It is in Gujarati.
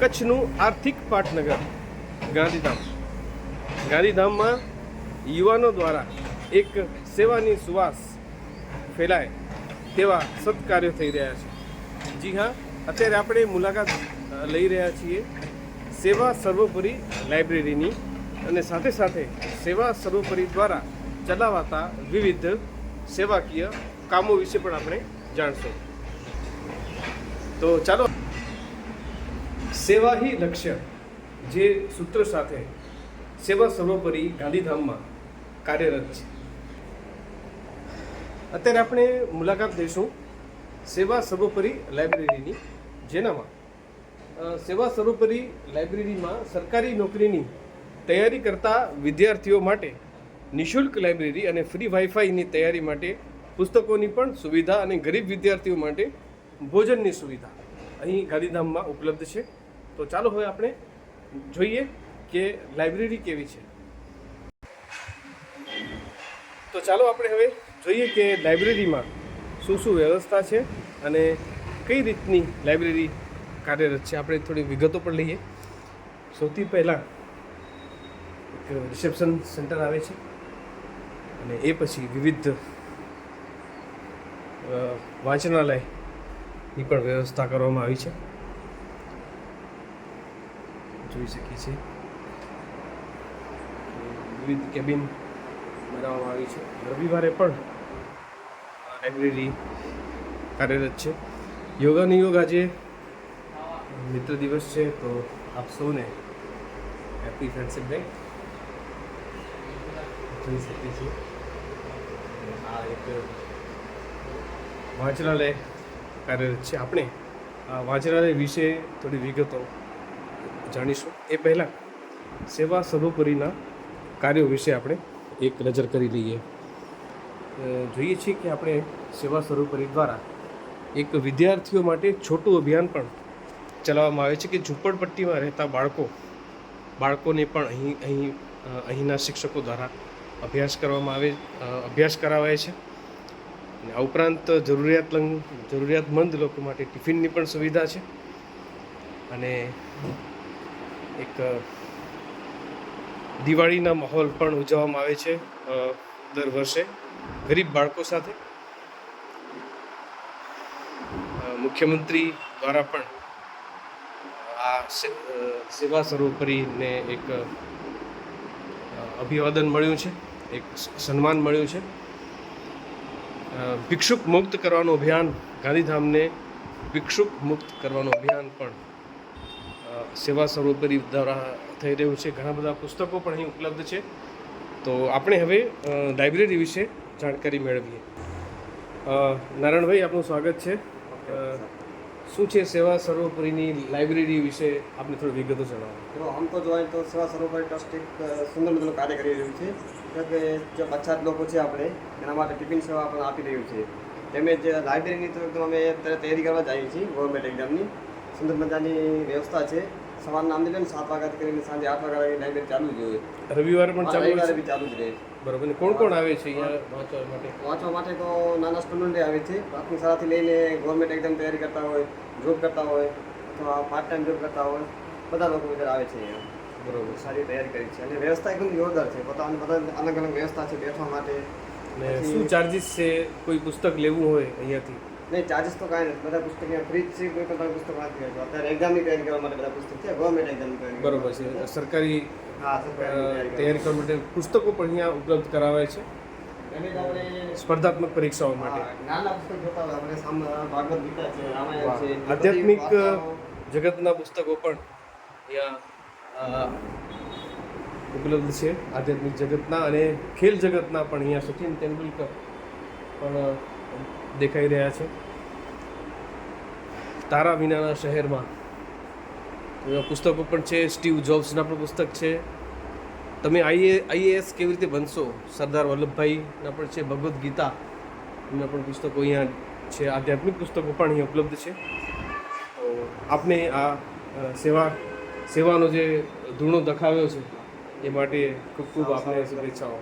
કચ્છનું આર્થિક પાટનગર ગાંધીધામ. ગાંધીધામમાં યુવાનો દ્વારા એક સેવાની સુવાસ ફેલાય તેવા સત્કાર્યો થઈ રહ્યા છે. જી હા, અત્યારે આપણે મુલાકાત લઈ રહ્યા છીએ સેવા સર્વોપરી લાઇબ્રેરીની અને સાથે સાથે સેવા સર્વોપરી દ્વારા ચલાવાતા વિવિધ સેવાકીય કામો વિશે પણ આપણે જાણશું. તો ચાલો, સેવા હી લક્ષ્ય જે સૂત્ર સાથે સેવા સર્વોપરી ગાંધીધામમાં કાર્યરત છે. અત્યારે આપણે મુલાકાત લઈશું સેવા સર્વોપરી લાઇબ્રેરીની, જેનામાં સેવા સર્વોપરી લાઇબ્રેરીમાં સરકારી નોકરીની તૈયારી કરતા વિદ્યાર્થીઓ માટે નિઃશુલ્ક લાઇબ્રેરી અને ફ્રી વાઈફાઈની તૈયારી માટે પુસ્તકોની પણ સુવિધા અને ગરીબ વિદ્યાર્થીઓ માટે ભોજનની સુવિધા અહીં ગાંધીધામમાં ઉપલબ્ધ છે. તો ચાલો હવે આપણે જોઈએ કે લાઇબ્રેરી કેવી છે. તો ચાલો આપણે હવે જોઈએ કે લાઇબ્રેરીમાં શું શું વ્યવસ્થા છે અને કઈ રીતની લાઇબ્રેરી કાર્યરત છે. આપણે થોડી વિગતો પણ લઈએ. સૌથી પહેલાં એક રિસેપ્શન સેન્ટર આવે છે અને એ પછી વિવિધ વાંચનાલયની પણ વ્યવસ્થા કરવામાં આવી છે. જોઈ શકીએ છીએ વિવિધ કેબિન બનાવવામાં આવી છે. રવિવારે પણ લાઇબ્રેરી કાર્યરત છે. યોગાનુયોગ આજે મિત્ર દિવસ છે, તો આપ સૌને હેપી ફ્રેન્ડશિપ ડે. જોઈ શકીએ છીએ આ એક વાંચનાલય કાર્યરત છે. આપણે આ વાંચનાલય વિશે થોડી વિગતો જાણીશું. એ પહેલાં સેવા સર્વોપરીના કાર્યો વિશે આપણે એક નજર કરી લઈએ. જોઈએ છીએ કે આપણે સેવા સર્વોપરી દ્વારા એક વિદ્યાર્થીઓ માટે છોટું અભિયાન પણ ચલાવવામાં આવે છે કે ઝૂંપડપટ્ટીમાં રહેતા બાળકોને પણ અહીંના શિક્ષકો દ્વારા અભ્યાસ કરાવાય છે. અને આ ઉપરાંત જરૂરિયાતમંદ લોકો માટે ટિફિનની પણ સુવિધા છે. અને એક દિવાળીના માહોલ પણ ઉજવવામાં આવે છે દર વર્ષે ગરીબ બાળકો સાથે. મુખ્યમંત્રી દ્વારા પણ આ સેવા સર્વોપરીને એક અભિવાદન મળ્યું છે, એક સન્માન મળ્યું છે. ભિક્ષુક મુક્ત કરવાનું અભિયાન, ગાંધીધામને ભિક્ષુક મુક્ત કરવાનું અભિયાન પણ સેવા સર્વોપરી દ્વારા થઈ રહ્યું છે. ઘણા બધા પુસ્તકો પણ અહીં ઉપલબ્ધ છે. તો આપણે હવે લાઇબ્રેરી વિશે જાણકારી મેળવીએ. નારાયણભાઈ, આપનું સ્વાગત છે. શું છે સેવા સર્વોપરીની લાઇબ્રેરી વિશે આપને થોડી વિગતો જણાવો. તો આમ તો જોઈએ તો સેવા સર્વોપરી ટ્રસ્ટ એક સુંદર મજાનું કાર્ય કરી રહ્યું છે. કે જે પછાત લોકો છે આપણે એના માટે ટિફિન સેવા પણ આપી રહ્યું છે. તેમજ લાઇબ્રેરીની તો એકદમ અમે અત્યારે તૈયારી કરવા જઈએ છીએ. ગવર્મેન્ટ એક્ઝામની સુંદર મજાની વ્યવસ્થા છે. સવારના આમ ને 7 વાગ્યાથી કરીને સાંજે 8 વાગ્યા લગી લાઇબ્રેરી ચાલુ જ હોય. રવિવારે પણ ચાલુ જ રહે. બરોબર. કોણ કોણ આવે છે અહીંયા વાંચવા માટે? વાંચવા માટે તો નાના સ્ટુડન્ટ આવે છે. પ્રાથમિક શાળાથી લઈને ગવર્મેન્ટ એક્ઝામ તૈયારી કરતા હોય, જોબ કરતા હોય અથવા પાર્ટ ટાઈમ જોબ કરતા હોય, બધા લોકો અંદર આવે છે અહીંયા. બરોબર. સારી તૈયારી કરી છે અને વ્યવસ્થા એકદમ જોરદાર છે. પોતાની બધા અલગ અલગ વ્યવસ્થા છે બેસવા માટે. અને શું ચાર્જિસ છે કોઈ પુસ્તક લેવું હોય અહીંયાથી? નહીં, ચાર્જિસ તો કાંઈ નથી. બધા પુસ્તક અહીંયા ફ્રી જ છે. કોઈ પણ તમે પુસ્તક વાંચી શકો. અત્યારે એક્ઝામની તૈયારી કરવા માટે બધા પુસ્તક છે. ગવર્મેન્ટ એક્ઝામની તૈયારી. બરોબર છે. સરકારી તૈયારી કરવા માટે પુસ્તકો પણ અહીંયા ઉપલબ્ધ કરાવાય છે. સ્પર્ધાત્મક પરીક્ષાઓ માટે નાના પુસ્તક જોતા હોય આપણે સામે ભાગવત ગીતા છે, રામાયણ છે, આધ્યાત્મિક જગતના પુસ્તકો પણ અહીંયા ઉપલબ્ધ છે. આધ્યાત્મિક જગતના અને ખેલ જગતના પણ અહીંયા સચિન તેંડુલકર પણ દેખાઈ રહ્યા છે. તારા વિનાના શહેરમાં એવા પુસ્તકો પણ છે. સ્ટીવ જોબ્સના પણ પુસ્તક છે. તમે આઈએએસ કેવી રીતે બનશો, સરદાર વલ્લભભાઈના પણ છે. ભગવદ્ ગીતા એમના પણ પુસ્તકો અહીંયા છે. આધ્યાત્મિક પુસ્તકો પણ અહીંયા ઉપલબ્ધ છે. તો આપને આ સેવાનો જે ધૂણો દખાવ્યો છે એ માટે ખૂબ ખૂબ આપને શુભેચ્છાઓ.